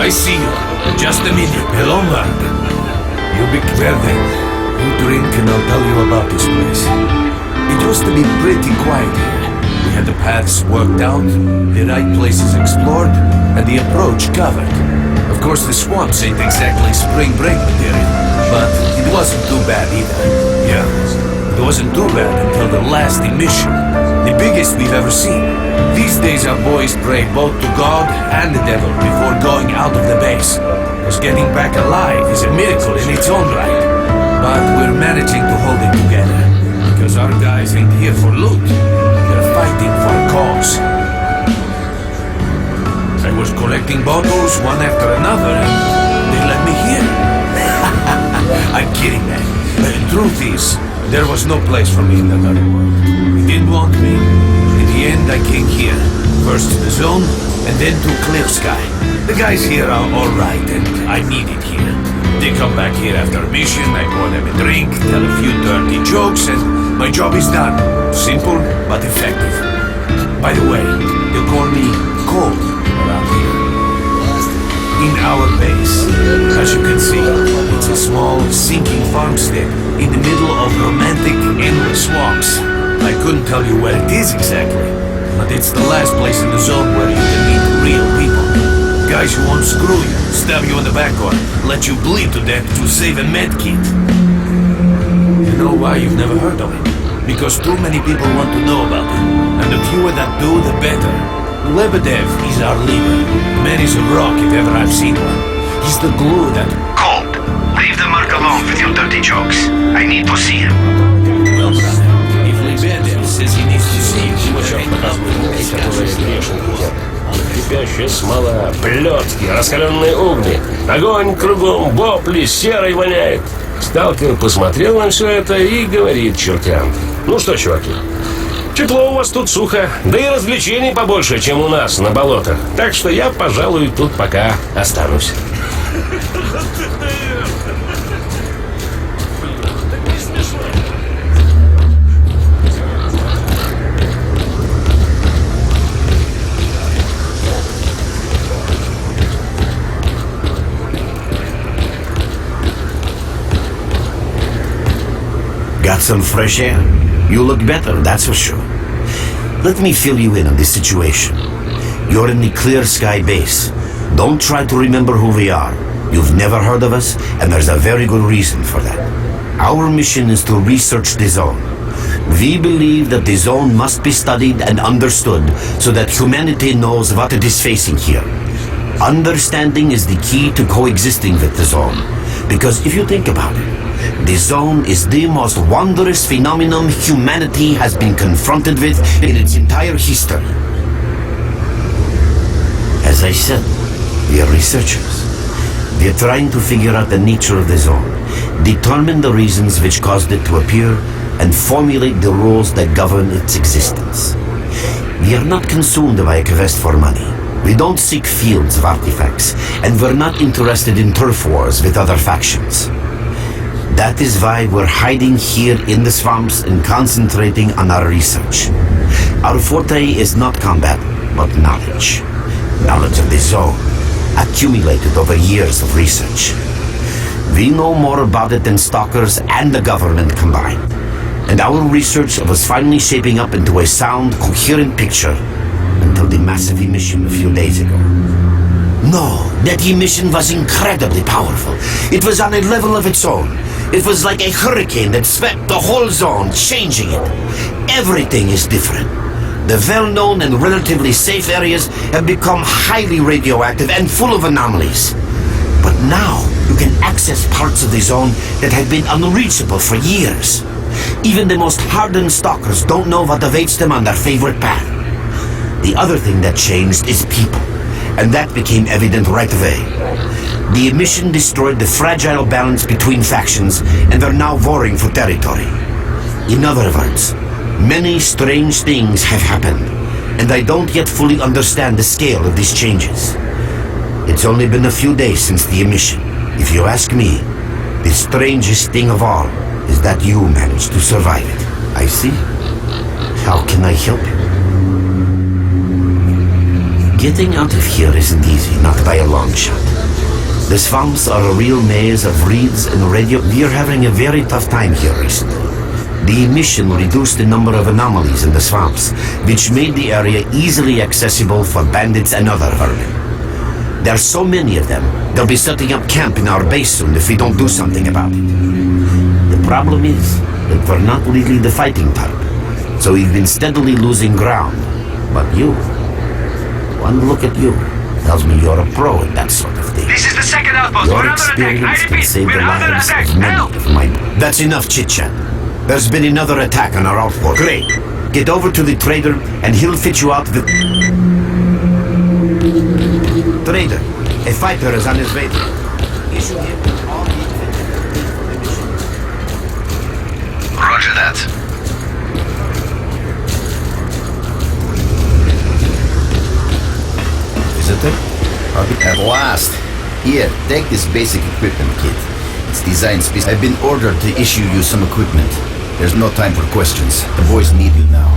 I see you. Just a minute. Hello, man. You be well then. You drink and I'll tell you about this place. It used to be pretty quiet here. We had the paths worked out, the right places explored, and the approach covered. Of course, the swamps ain't exactly spring break material, but it wasn't too bad either. Yeah, it wasn't too bad until the last emission. The biggest we've ever seen. These days our boys pray both to God and the devil before going out of the base. Because getting back alive is a miracle in its own right. But we're managing to hold it together. Because our guys ain't here for loot. They're fighting for a cause. I was collecting bottles one after another and they let me here. I'm kidding, man. The truth is, there was no place for me in that other world. They didn't want me. In the end, I came here. First to the zone, and then to Clear Sky. The guys here are alright, and I need it here. They come back here after a mission, I pour them a drink, tell a few dirty jokes, and my job is done. Simple, but effective. By the way, they call me Cold around here. In our base, as you can see, it's a small, sinking farmstead in the middle of romantic, endless swamps. I couldn't tell you where it is exactly, but it's the last place in the zone where you can meet real people. Guys who won't screw you, stab you in the back or let you bleed to death to save a med kit. You know why you've never heard of it? Because too many people want to know about it, and the fewer that do, the better. Lebedev is our leader. The man is a rock if ever I've seen one. He's the glue that... Cold, leave the merc alone with your dirty jokes. I need to see him. Well, brother, if Lebedev says he needs to see you, Кипящая смола, плетки, раскаленные угли, огонь кругом, вопли, серой воняет. Сталкер посмотрел на все это и говорит чертям: ну что, чуваки, тепло у вас тут, сухо, да и развлечений побольше, чем у нас на болотах. Так что я, пожалуй, тут пока останусь. Got some fresh air? You look better, that's for sure. Let me fill you in on this situation. You're in the Clear Sky base. Don't try to remember who we are. You've never heard of us, and there's a very good reason for that. Our mission is to research the zone. We believe that the zone must be studied and understood so that humanity knows what it is facing here. Understanding is the key to coexisting with the zone. Because if you think about it, the zone is the most wondrous phenomenon humanity has been confronted with in its entire history. As I said, we are researchers. We are trying to figure out the nature of the zone, determine the reasons which caused it to appear, and formulate the rules that govern its existence. We are not consumed by a quest for money. We don't seek fields of artifacts, and we're not interested in turf wars with other factions. That is why we're hiding here in the swamps and concentrating on our research. Our forte is not combat, but knowledge. Knowledge of the zone, accumulated over years of research. We know more about it than stalkers and the government combined. And our research was finally shaping up into a sound, coherent picture until the massive emission a few days ago. No, that emission was incredibly powerful. It was on a level of its own. It was like a hurricane that swept the whole zone, changing it. Everything is different. The well-known and relatively safe areas have become highly radioactive and full of anomalies. But now, you can access parts of the zone that have been unreachable for years. Even the most hardened stalkers don't know what awaits them on their favorite path. The other thing that changed is people, and that became evident right away. The emission destroyed the fragile balance between factions, and they're now warring for territory. In other words, many strange things have happened, and I don't yet fully understand the scale of these changes. It's only been a few days since the emission. If you ask me, the strangest thing of all is that you managed to survive it. I see. How can I help you? Getting out of here isn't easy, not by a long shot. The swamps are a real maze of reeds and radio. We're having a very tough time here recently. The emission reduced the number of anomalies in the swamps, which made the area easily accessible for bandits and other vermin. There's so many of them, they'll be setting up camp in our base soon if we don't do something about it. The problem is that we're not really the fighting type, so we've been steadily losing ground. But you, one look at you, tells me you're a pro at that sort of thing. This is the second outpost. Your We're under attack. I experience can repeat, save we're the under lives attack. of many Help! of my... That's enough chit-chat. There's been another attack on our outpost. Great. Get over to the trader and he'll fit you out the... Trader, a fighter is on his way. Issue him all the information. Roger that. Visitor? At last. Here, take this basic equipment kit. It's designed specifically. I've been ordered to issue you some equipment. There's no time for questions. The boys need you now.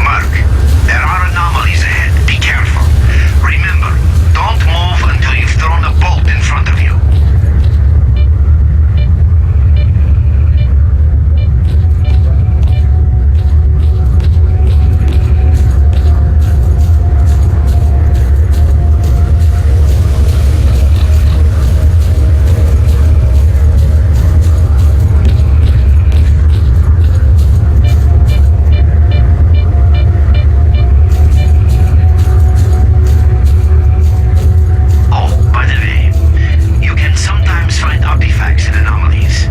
Mark, there are anomalies ahead. Be careful. Remember, don't move until you've thrown a bolt in front of you. Oh, by the way, you can sometimes find artifacts in anomalies.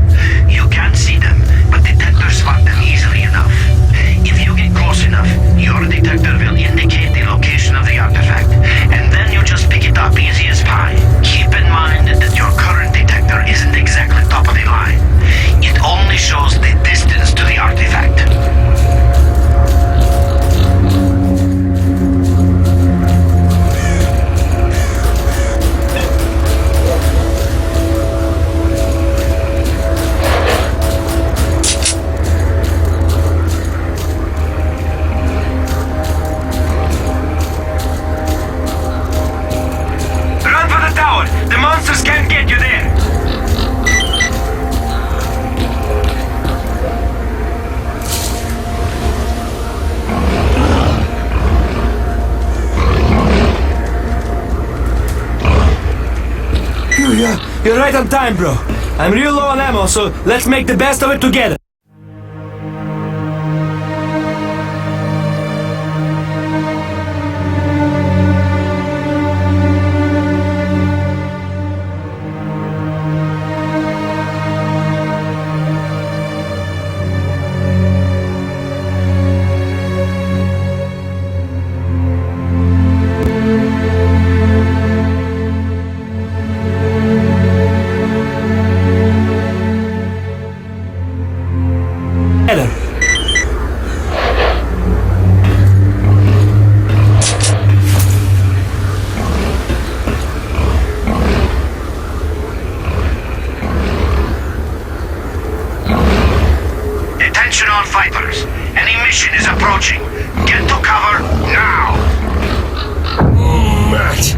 You can't see them, but detectors spot them easily enough. If you get close enough, your detector will indicate the location of the artifact, and then you just pick it up easy as pie. Keep in mind that your current detector isn't exactly top of the line. It only shows the distance to the artifact. Run for the tower! The monsters can't get you there! You're right on time, bro. I'm real low on ammo, so let's make the best of it together. Attention all fighters. Any mission is approaching. Get to cover now! Мать!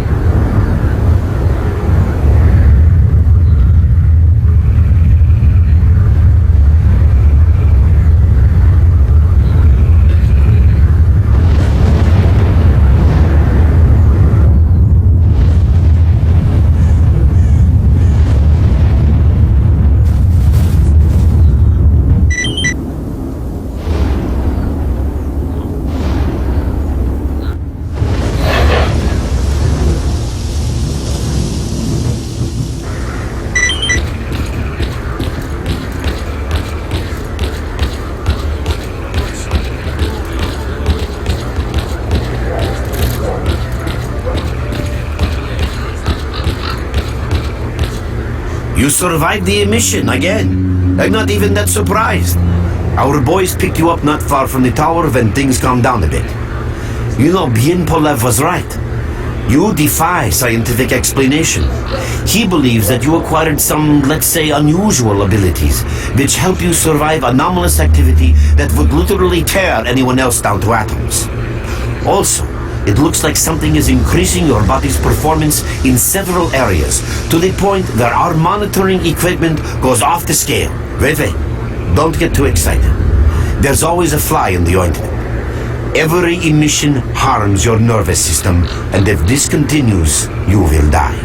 survived the emission again. I'm not even that surprised. Our boys picked you up not far from the tower when things calmed down a bit. You know, Bien Polev was right. You defy scientific explanation. He believes that you acquired some, let's say, unusual abilities, which help you survive anomalous activity that would literally tear anyone else down to atoms. Also, it looks like something is increasing your body's performance in several areas, to the point that our monitoring equipment goes off the scale. Wait, don't get too excited. There's always a fly in the ointment. Every emission harms your nervous system, and if this continues, you will die.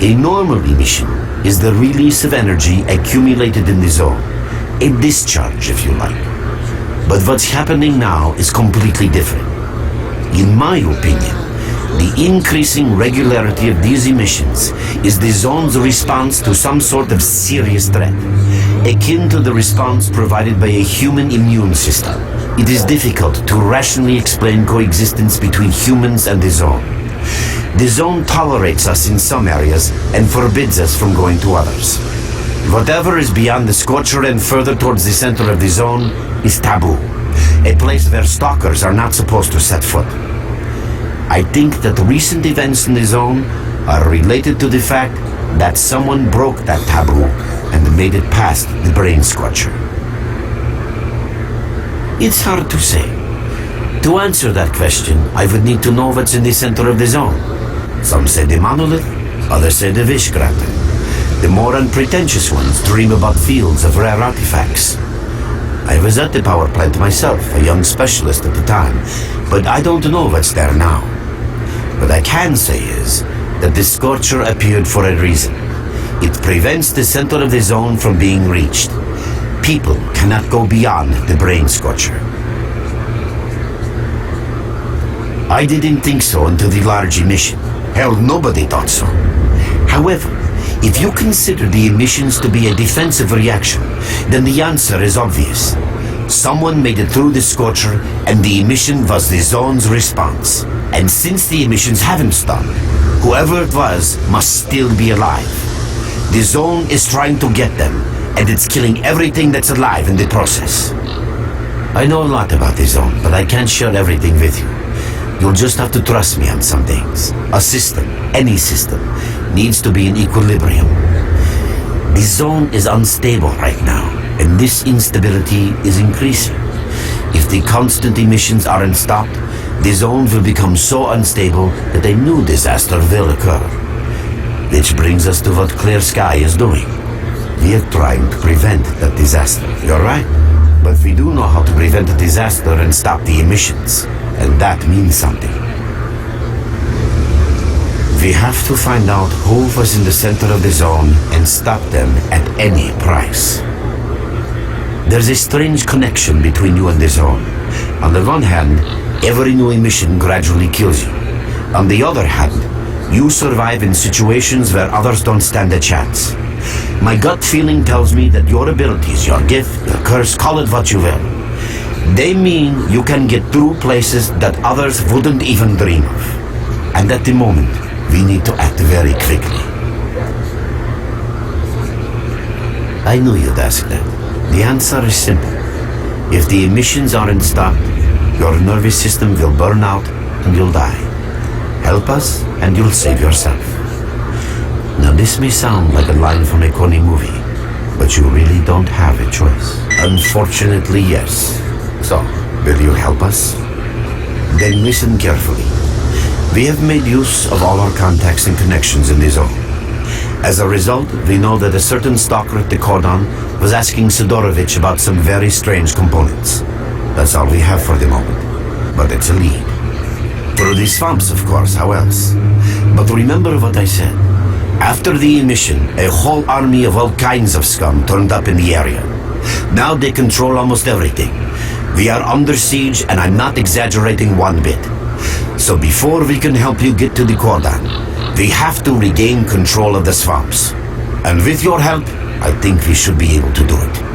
A normal emission is the release of energy accumulated in the zone. A discharge, if you like. But what's happening now is completely different. In my opinion, the increasing regularity of these emissions is the zone's response to some sort of serious threat, akin to the response provided by a human immune system. It is difficult to rationally explain coexistence between humans and the zone. The zone tolerates us in some areas and forbids us from going to others. Whatever is beyond the scorcher and further towards the center of the zone is taboo, a place where stalkers are not supposed to set foot. I think that recent events in the zone are related to the fact that someone broke that taboo and made it past the brain scorcher. It's hard to say. To answer that question, I would need to know what's in the center of the zone. Some say the monolith, others say the Vishkrater. The more unpretentious ones dream about fields of rare artifacts. I was at the power plant myself, a young specialist at the time, but I don't know what's there now. What I can say is that the Scorcher appeared for a reason. It prevents the center of the zone from being reached. People cannot go beyond the brain scorcher. I didn't think so until the large emission. Hell, nobody thought so. However, if you consider the emissions to be a defensive reaction, then the answer is obvious. Someone made it through the scorcher, and the emission was the zone's response. And since the emissions haven't stopped, whoever it was must still be alive. The zone is trying to get them, and it's killing everything that's alive in the process. I know a lot about the zone, but I can't share everything with you. You'll just have to trust me on some things. A system, any system, needs to be in equilibrium. The zone is unstable right now, and this instability is increasing. If the constant emissions aren't stopped, the zone will become so unstable that a new disaster will occur. Which brings us to what Clear Sky is doing. We are trying to prevent that disaster. You're right. But we do know how to prevent a disaster and stop the emissions. And that means something. We have to find out who was in the center of the zone and stop them at any price. There's a strange connection between you and the zone. On the one hand, every new emission gradually kills you. On the other hand, you survive in situations where others don't stand a chance. My gut feeling tells me that your abilities, your gift, your curse, call it what you will, they mean you can get through places that others wouldn't even dream of. And at the moment, we need to act very quickly. I knew you'd ask that. The answer is simple. If the emissions aren't stopped, your nervous system will burn out and you'll die. Help us and you'll save yourself. Now this may sound like a line from a corny movie, but you really don't have a choice. Unfortunately, yes. So, will you help us? Then listen carefully. We have made use of all our contacts and connections in the zone. As a result, we know that a certain stalker at the cordon was asking Sidorovich about some very strange components. That's all we have for the moment. But it's a lead. Through the swamps, of course, how else? But remember what I said. After the emission, a whole army of all kinds of scum turned up in the area. Now they control almost everything. We are under siege, and I'm not exaggerating one bit. So before we can help you get to the cordon, we have to regain control of the swamps. And with your help, I think we should be able to do it.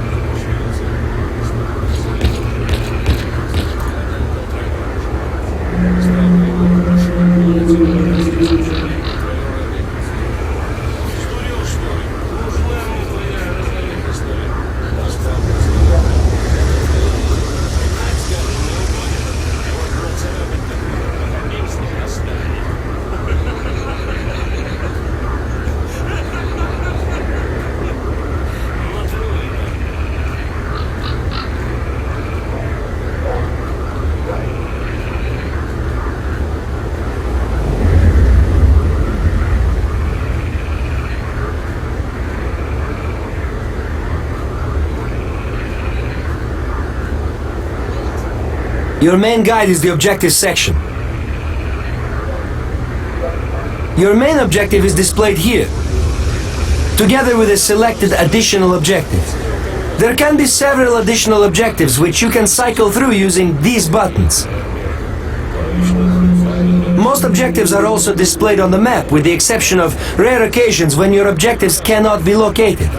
Your main guide is the objective section. Your main objective is displayed here, together with a selected additional objective. There can be several additional objectives which you can cycle through using these buttons. Most objectives are also displayed on the map, with the exception of rare occasions when your objectives cannot be located.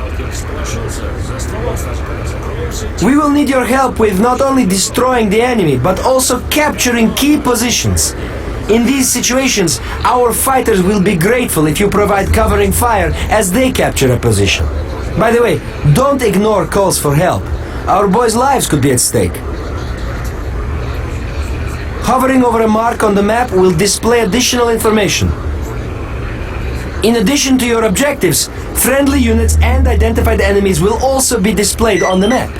We will need your help with not only destroying the enemy, but also capturing key positions. In these situations, our fighters will be grateful if you provide covering fire as they capture a position. By the way, don't ignore calls for help. Our boys' lives could be at stake. Hovering over a mark on the map will display additional information. In addition to your objectives, friendly units and identified enemies will also be displayed on the map.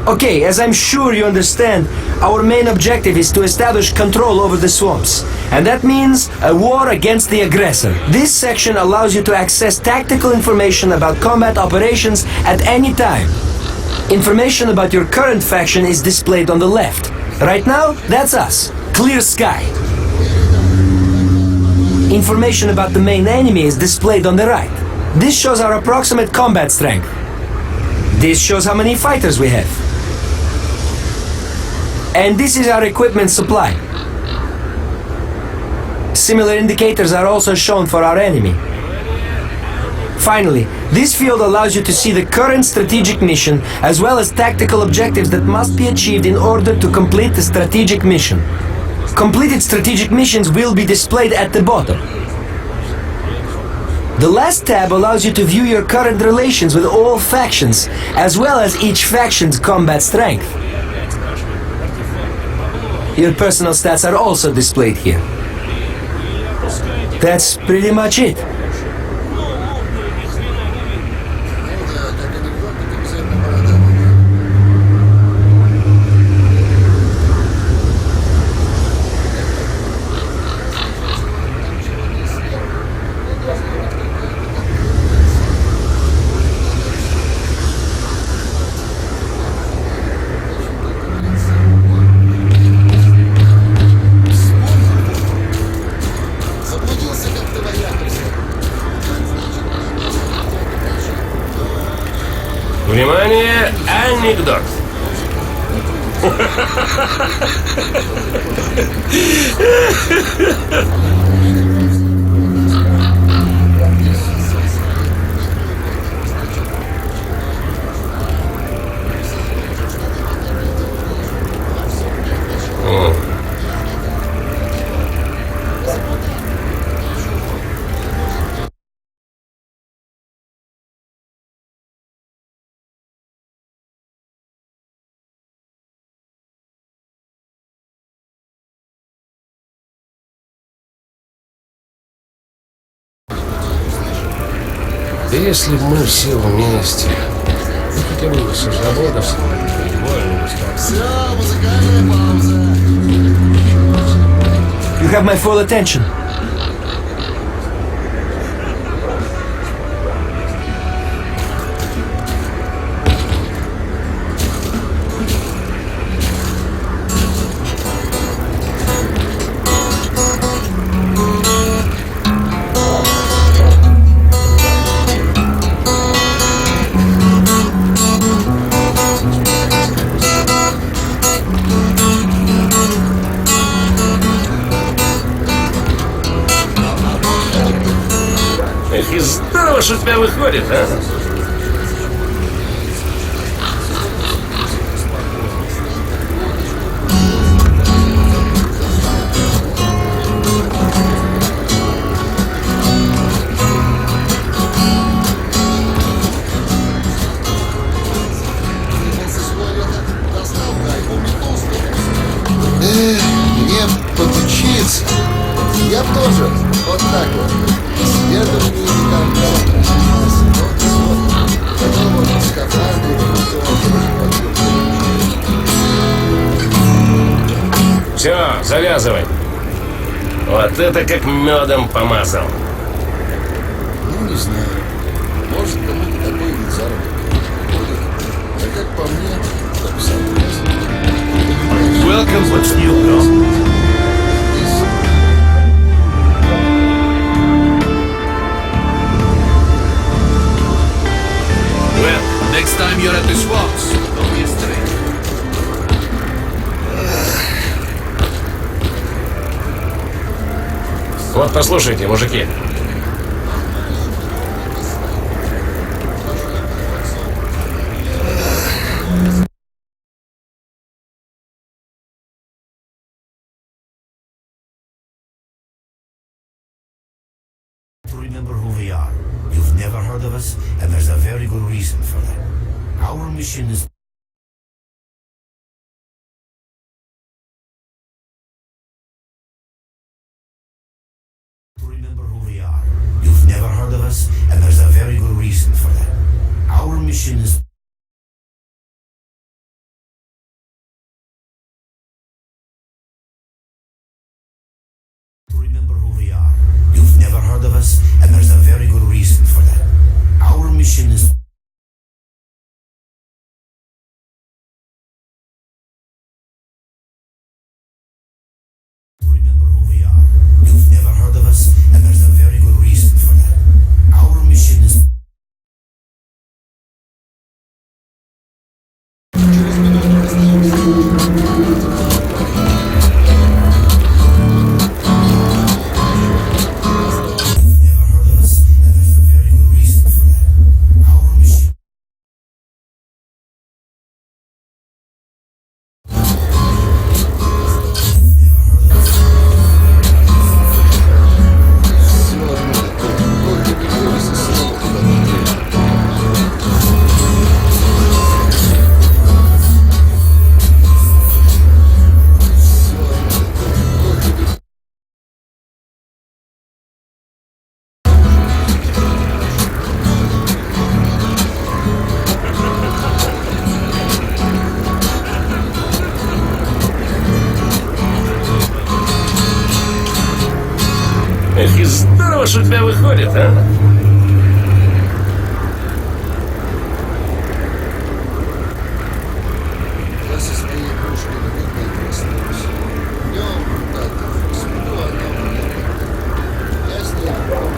Okay, as I'm sure you understand, our main objective is to establish control over the swamps. And that means a war against the aggressor. This section allows you to access tactical information about combat operations at any time. Information about your current faction is displayed on the left. Right now, that's us. Clear sky. Information about the main enemy is displayed on the right. This shows our approximate combat strength. This shows how many fighters we have. And this is our equipment supply. Similar indicators are also shown for our enemy. Finally, this field allows you to see the current strategic mission as well as tactical objectives that must be achieved in order to complete the strategic mission. Completed strategic missions will be displayed at the bottom. The last tab allows you to view your current relations with all factions, as well as each faction's combat strength. Your personal stats are also displayed here. That's pretty much it. Внимание, анекдот. Да если бы мы все вместе, ну хотя бы со заводов, You have my full attention. Эх, и здорово, что у тебя выходит, а? Мне подучиться. Я тоже вот так вот. Исследование и Все, завязывай. Вот это как медом помазал. Ну, не знаю. Может, кому-то такой вид заработка. А как по мне, так What's new, bro? Well, next time you're at the swamps, don't be a stranger. Вот послушайте, мужики. Remember who we are. You've never heard of us, and there's a very good reason for that. Our mission is remember who we are. You've never heard of us, and there's a very good reason for that. Our mission is remember who we are. You've never heard of us, and there's a very good reason for that. Our mission is remember who we are. You've never heard of us, and there's a very good reason for that. Our mission is never heard of us, and there's a very good reason for that. Our mission Все одно. Только вернулись и снова куда-то. Все одно. Только Эх, и здорово, что у тебя выходит, а? я со своей игрушкой никогда не расстаюсь. Днем, так, сплю, она у меня рядом. Я с ней говорю.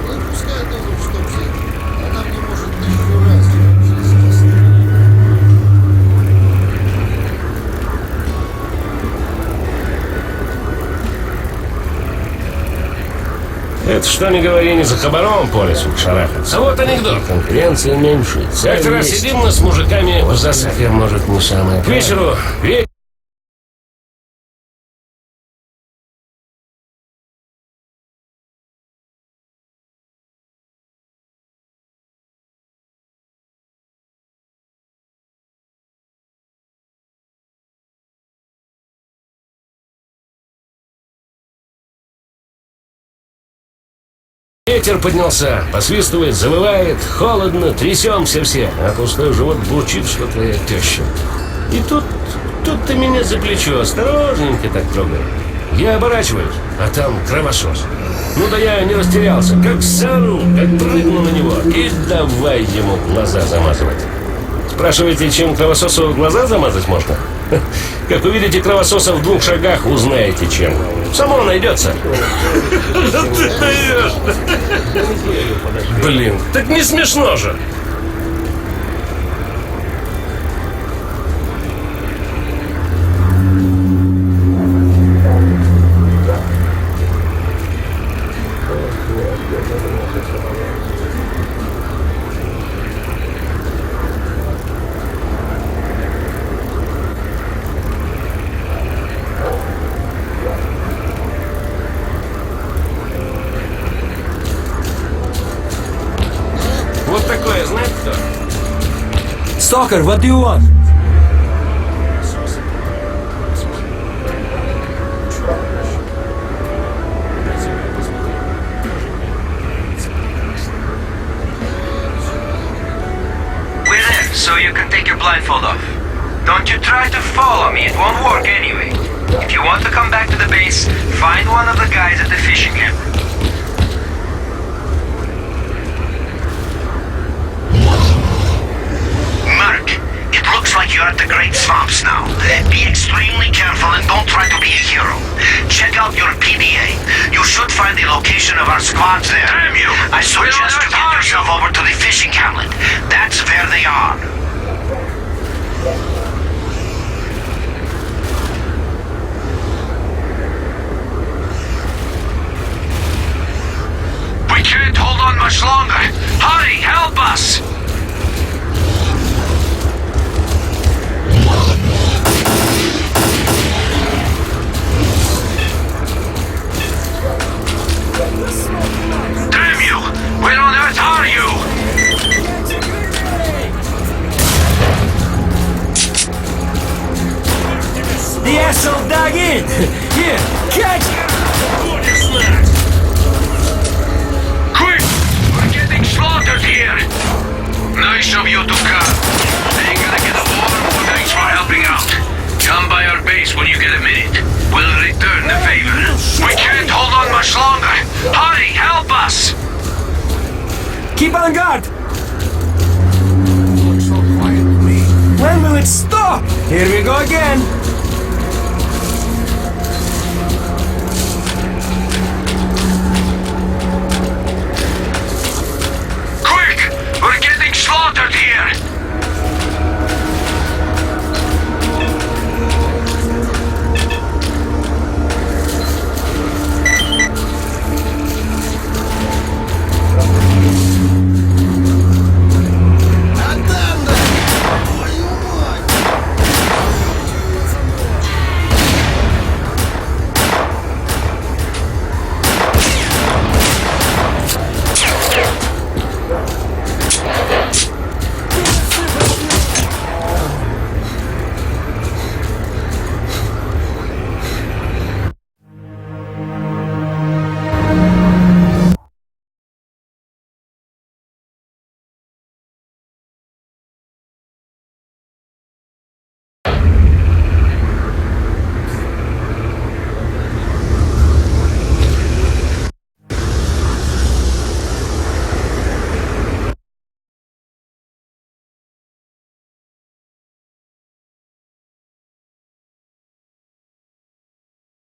Ну и пускай думает, что где-то. Она мне может 1000 раз жизнь спасти. Это что ни говори, не за хабаром по лесу шарахаться. А вот анекдот. Конкуренция меньше. Как раз сидим мы с мужиками в засаде. Может, не самое. К вечеру ветер поднялся, посвистывает, завывает, холодно, трясемся все, а пустой живот бурчит, что твоя теща. И тут ты меня за плечо осторожненько так трогай. Я оборачиваюсь, а там кровосос. Ну да я не растерялся, как сору, как прыгну на него и давай ему глаза замазывать. Спрашиваете, чем кровососу глаза замазать можно? Как увидите кровососа в 2 шагах, узнаете чем. Само найдется. Ты даешь. Блин, так не смешно же. Вот такое, знаете кто? Stalker, what do you want? We're there, so you can take your blindfold off. Don't you try to follow me, it won't work anyway. If you want to come back to the base, find one of the guys at the fishing camp. Mark, it looks like you're at the Great Swamps now. Be extremely careful and don't try to be a hero. Check out your PDA. You should find the location of our squads there. Damn you! I suggest you get yourself over to the fishing hamlet. That's where they are. We can't hold on much longer. Hurry, help us! Damn you! Where on earth are you? The asshole dug in! Here, catch! Quick! We're getting slaughtered here! Nice of you to come. Ain't gonna get a war, but thanks for helping out. Come by our base when you get a minute. We'll return the favor. We can't hold on much longer. Hurry, help us! Keep on guard! Looks so quiet to me. When will it stop? Here we go again!